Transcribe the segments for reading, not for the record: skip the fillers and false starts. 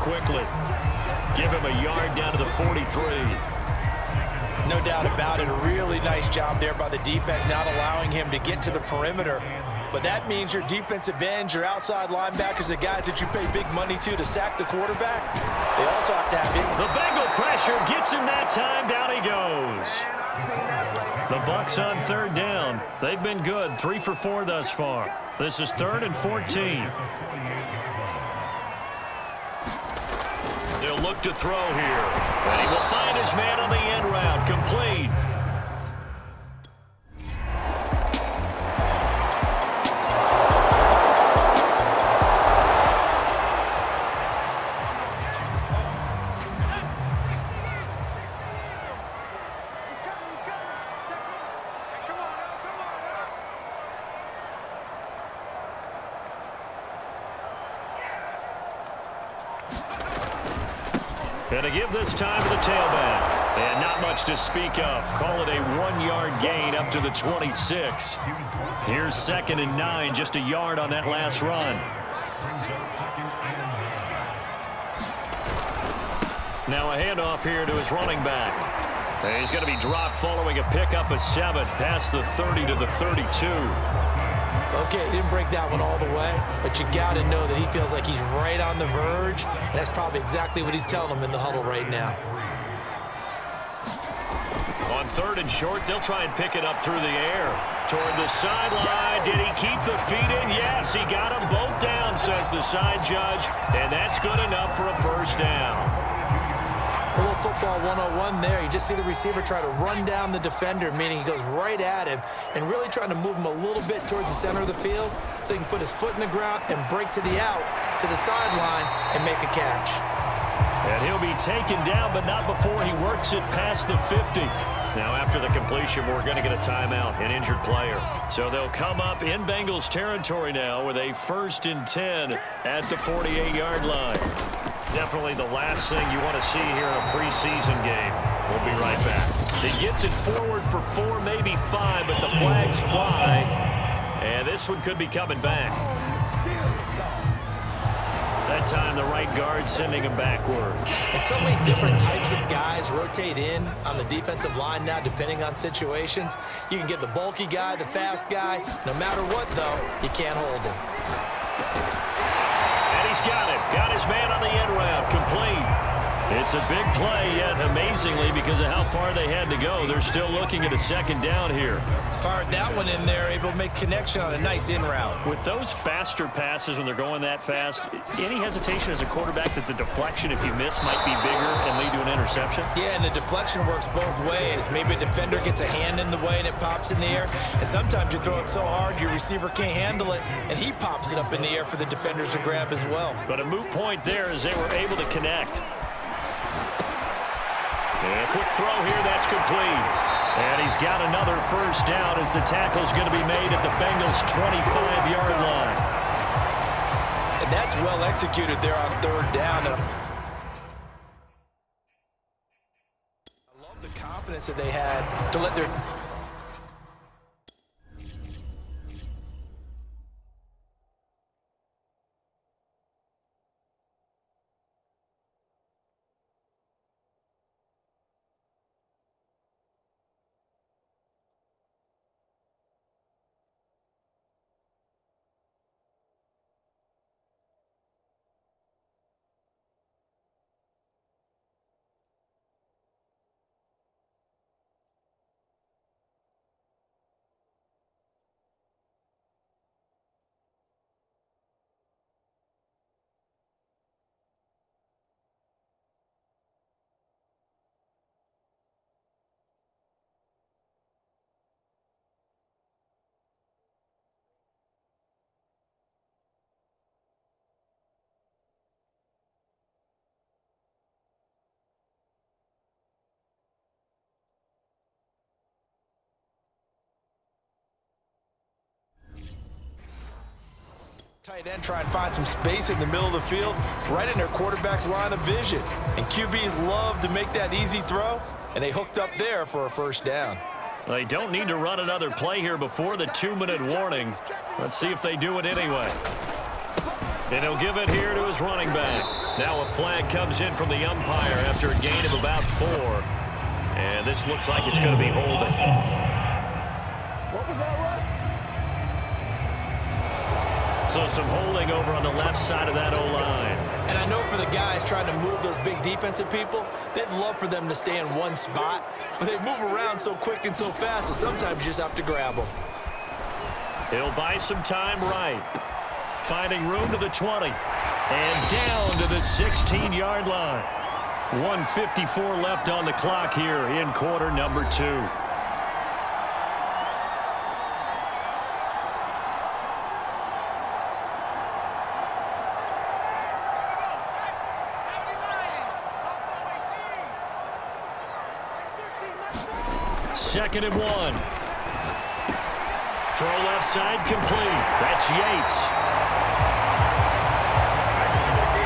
quickly. Give him a yard down to the 43. No doubt about it. A really nice job there by the defense, not allowing him to get to the perimeter. But that means your defensive ends, your outside linebackers, the guys that you pay big money to sack the quarterback, they also have to have it. The Bengal pressure gets him that time. Down he goes. The Bucs on third down. They've been good. 3 for 4 thus far. This is 3rd and 14. They'll look to throw here. And he will find his man on the end route. Complete. And to give this time to the tailback. And not much to speak of. Call it a 1-yard gain up to the 26. Here's 2nd and 9, just a yard on that last run. Now a handoff here to his running back. And he's going to be dropped following a pickup of 7 past the 30 to the 32. Okay, he didn't break that one all the way, but you got to know that he feels like he's right on the verge, and that's probably exactly what he's telling them in the huddle right now. On 3rd and short, they'll try and pick it up through the air. Toward the sideline. Did he keep the feet in? Yes, he got them both down, says the side judge, and that's good enough for a first down. A little football 101 there. You just see the receiver try to run down the defender, meaning he goes right at him and really trying to move him a little bit towards the center of the field so he can put his foot in the ground and break to the out, to the sideline, and make a catch. And he'll be taken down, but not before he works it past the 50. Now, after the completion, we're going to get a timeout, an injured player. So they'll come up in Bengals territory now with a 1st and 10 at the 48-yard line. Definitely the last thing you want to see here in a preseason game. We'll be right back. He gets it forward for 4, maybe 5, but the flags fly. And this one could be coming back. That time the right guard sending him backwards. And so many different types of guys rotate in on the defensive line now, depending on situations. You can get the bulky guy, the fast guy. No matter what, though, you can't hold him. And he's got it. Got his man on the end route. Complete. It's a big play, yet amazingly, because of how far they had to go, they're still looking at a 2nd down here. Fired that one in there, able to make connection on a nice in route. With those faster passes when they're going that fast, any hesitation as a quarterback that the deflection, if you miss, might be bigger and lead to an interception? Yeah, and the deflection works both ways. Maybe a defender gets a hand in the way and it pops in the air, and sometimes you throw it so hard your receiver can't handle it, and he pops it up in the air for the defenders to grab as well. But a moot point there as they were able to connect. And a quick throw here, that's complete. And he's got another first down as the tackle's going to be made at the Bengals' 25-yard line. And that's well executed there on 3rd down. I love the confidence that they had to let their... Tight end try and find some space in the middle of the field, right in their quarterback's line of vision. And QBs love to make that easy throw, and they hooked up there for a first down. They don't need to run another play here before the 2-minute warning. Let's see if they do it anyway. And he'll give it here to his running back. Now a flag comes in from the umpire after a gain of about 4. And this looks like it's going to be holding. What was that run? So some holding over on the left side of that O-line. And I know for the guys trying to move those big defensive people, they'd love for them to stay in one spot, but they move around so quick and so fast that sometimes you just have to grab them. He'll buy some time right. Finding room to the 20. And down to the 16-yard line. 1:54 left on the clock here in quarter number 2. Second and 1. Throw left side complete. That's Yates.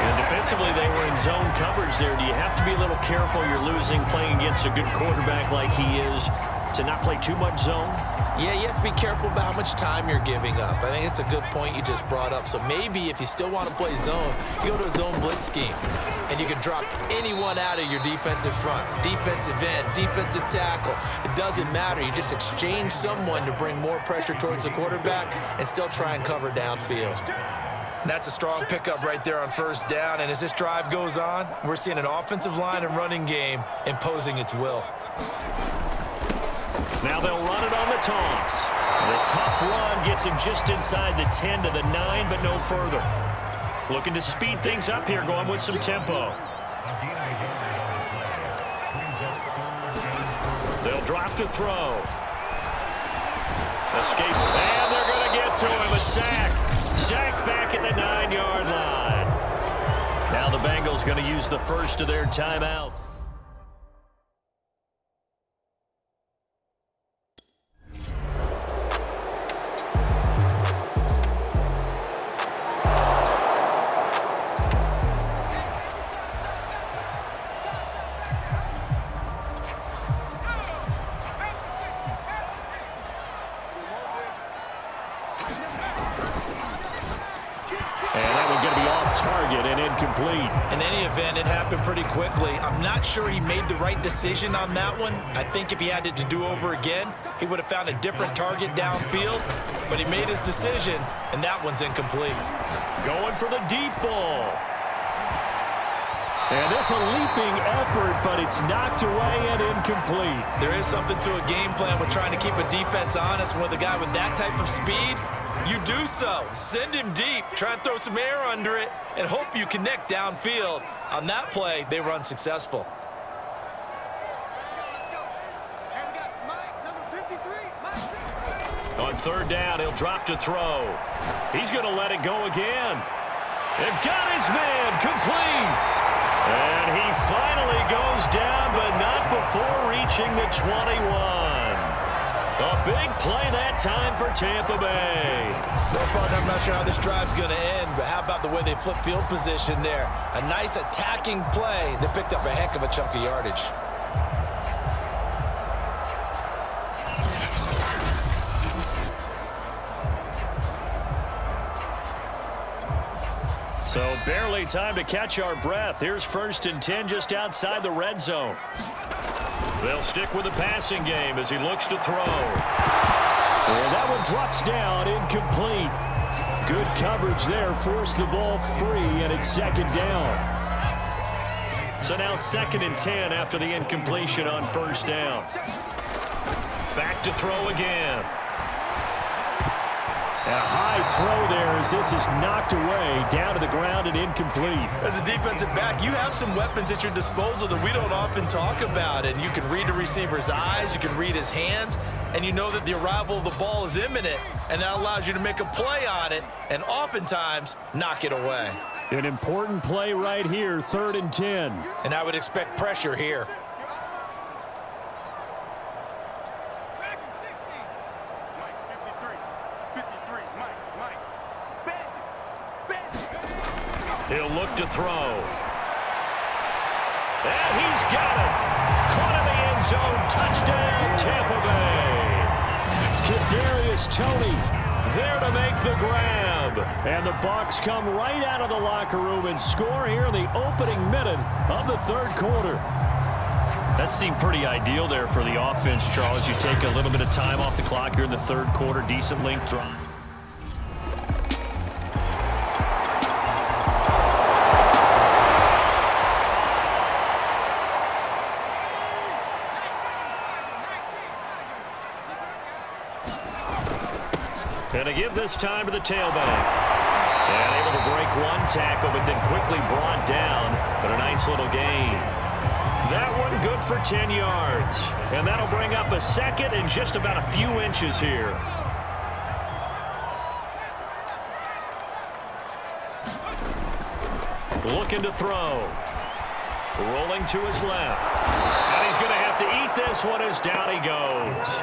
And defensively, they were in zone coverage there. Do you have to be a little careful? You're losing playing against a good quarterback like he is to not play too much zone? Yeah, you have to be careful about how much time you're giving up. I think it's a good point you just brought up. So maybe if you still want to play zone, you go to a zone blitz scheme. And you can drop anyone out of your defensive front. Defensive end, defensive tackle. It doesn't matter. You just exchange someone to bring more pressure towards the quarterback and still try and cover downfield. That's a strong pickup right there on first down. And as this drive goes on, we're seeing an offensive line and running game imposing its will. Now they'll run it on the toss. The tough run gets him just inside the 10 to the 9, but no further. Looking to speed things up here, going with some tempo. They'll drop to throw. Escape, and they're going to get to him. A sack. Sack back at the 9-yard line. Now the Bengals going to use the first of their timeouts. Incomplete. In any event, it happened pretty quickly. I'm not sure he made the right decision on that one. I think if he had it to do over again, he would have found a different target downfield. But he made his decision, and that one's incomplete. Going for the deep ball. And this a leaping effort, but it's knocked away and incomplete. There is something to a game plan with trying to keep a defense honest. With a guy with that type of speed, you do so. Send him deep, try and throw some air under it, and hope you connect downfield. On that play, they were unsuccessful. On third down, he'll drop to throw. He's going to let it go again. And got his man complete. And he finally goes down, but not before reaching the 21. A big play that time for Tampa Bay. Well, partner, I'm not sure how this drive's going to end, but how about the way they flip field position there? A nice attacking play that picked up a heck of a chunk of yardage. So barely time to catch our breath. Here's 1st and 10 just outside the red zone. They'll stick with the passing game as he looks to throw. And that one drops down, incomplete. Good coverage there, forced the ball free, and it's 2nd down. So now 2nd and 10 after the incompletion on 1st down. Back to throw again. And a high throw there as this is knocked away, down to the ground and incomplete. As a defensive back, you have some weapons at your disposal that we don't often talk about. And you can read the receiver's eyes, you can read his hands, and you know that the arrival of the ball is imminent. And that allows you to make a play on it and oftentimes knock it away. An important play right here, 3rd and 10. And I would expect pressure here. He'll look to throw. And he's got it. Caught in the end zone. Touchdown, Tampa Bay. Kadarius Toney there to make the grab. And the Bucs come right out of the locker room and score here in the opening minute of the third quarter. That seemed pretty ideal there for the offense, Charles. You take a little bit of time off the clock here in the third quarter. Decent length drive. And to give this time to the tailback. And able to break one tackle, but then quickly brought down. But a nice little gain. That one good for 10 yards. And that'll bring up a second and just about a few inches here. Looking to throw. Rolling to his left. And he's going to have to eat this one as down he goes.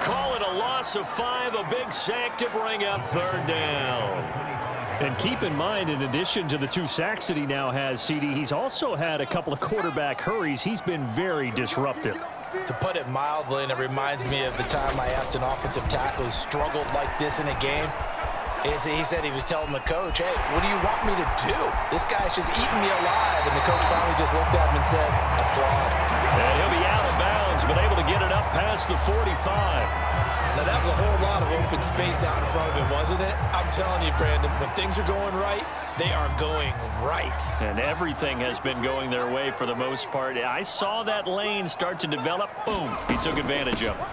Call it a loss of 5, a big sack to bring up third down. And keep in mind, in addition to the 2 sacks that he now has, CD, he's also had a couple of quarterback hurries. He's been very disruptive. To put it mildly, and it reminds me of the time I asked an offensive tackle who struggled like this in a game. He said he was telling the coach, hey, what do you want me to do? This guy's just eating me alive. And the coach finally just looked at him and said, applaud. And he'll be out of bounds, but able to get it up past the 45. Now, that was a whole lot of open space out in front of him, wasn't it? I'm telling you, Brandon, when things are going right, they are going right. And everything has been going their way for the most part. I saw that lane start to develop. Boom. He took advantage of it.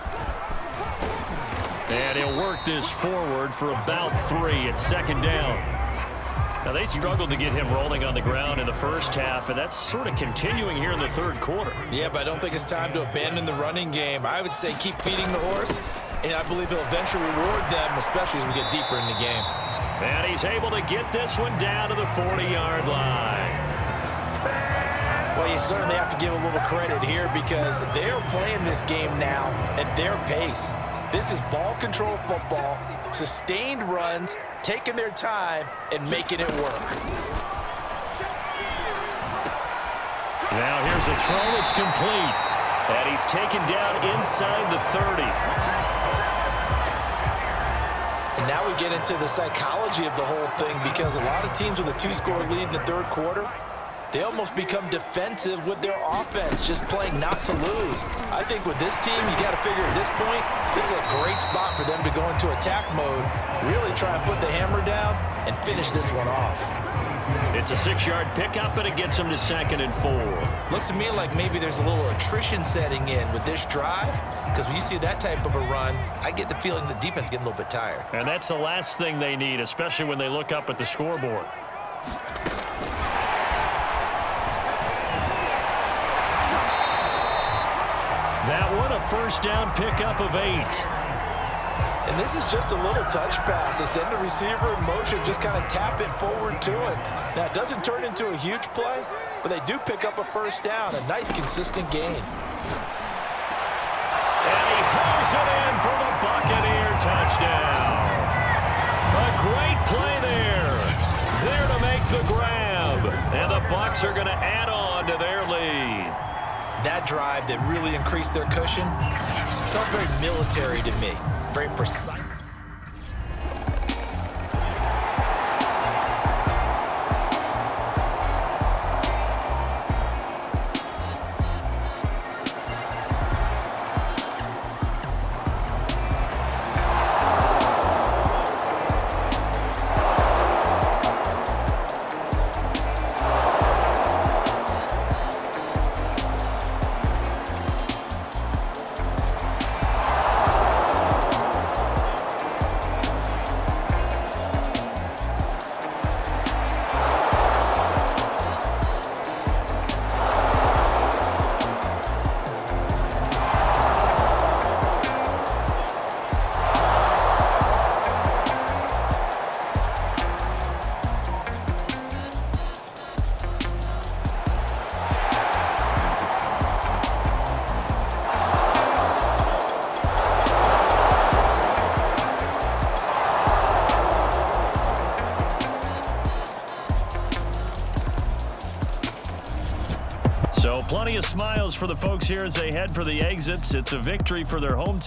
And he'll work this forward for about 3 at second down. Now, they struggled to get him rolling on the ground in the first half, and that's sort of continuing here in the third quarter. Yeah, but I don't think it's time to abandon the running game. I would say keep feeding the horse, and I believe he'll eventually reward them, especially as we get deeper in the game. And he's able to get this one down to the 40-yard line. Well, you certainly have to give a little credit here because they're playing this game now at their pace. This is ball control football, sustained runs, taking their time, and making it work. Now here's a throw. It's complete. And he's taken down inside the 30. And now we get into the psychology of the whole thing because a lot of teams with a 2-score lead in the third quarter, they almost become defensive with their offense, just playing not to lose. I think with this team, you got to figure at this point, this is a great spot for them to go into attack mode, really try and put the hammer down and finish this one off. It's a 6-yard pickup, and it gets them to 2nd and 4. Looks to me like maybe there's a little attrition setting in with this drive, because when you see that type of a run, I get the feeling the defense getting a little bit tired. And that's the last thing they need, especially when they look up at the scoreboard. That one, a first down pickup of 8. And this is just a little touch pass. They send the receiver in motion, just kind of tap it forward to him. Now, it doesn't turn into a huge play, but they do pick up a first down, a nice, consistent gain. And he hauls it in for the Buccaneer touchdown. A great play there. There to make the grab. And the Bucs are going to add on to their lead. That drive that really increased their cushion felt very military to me, very precise. So plenty of smiles for the folks here as they head for the exits. It's a victory for their home team.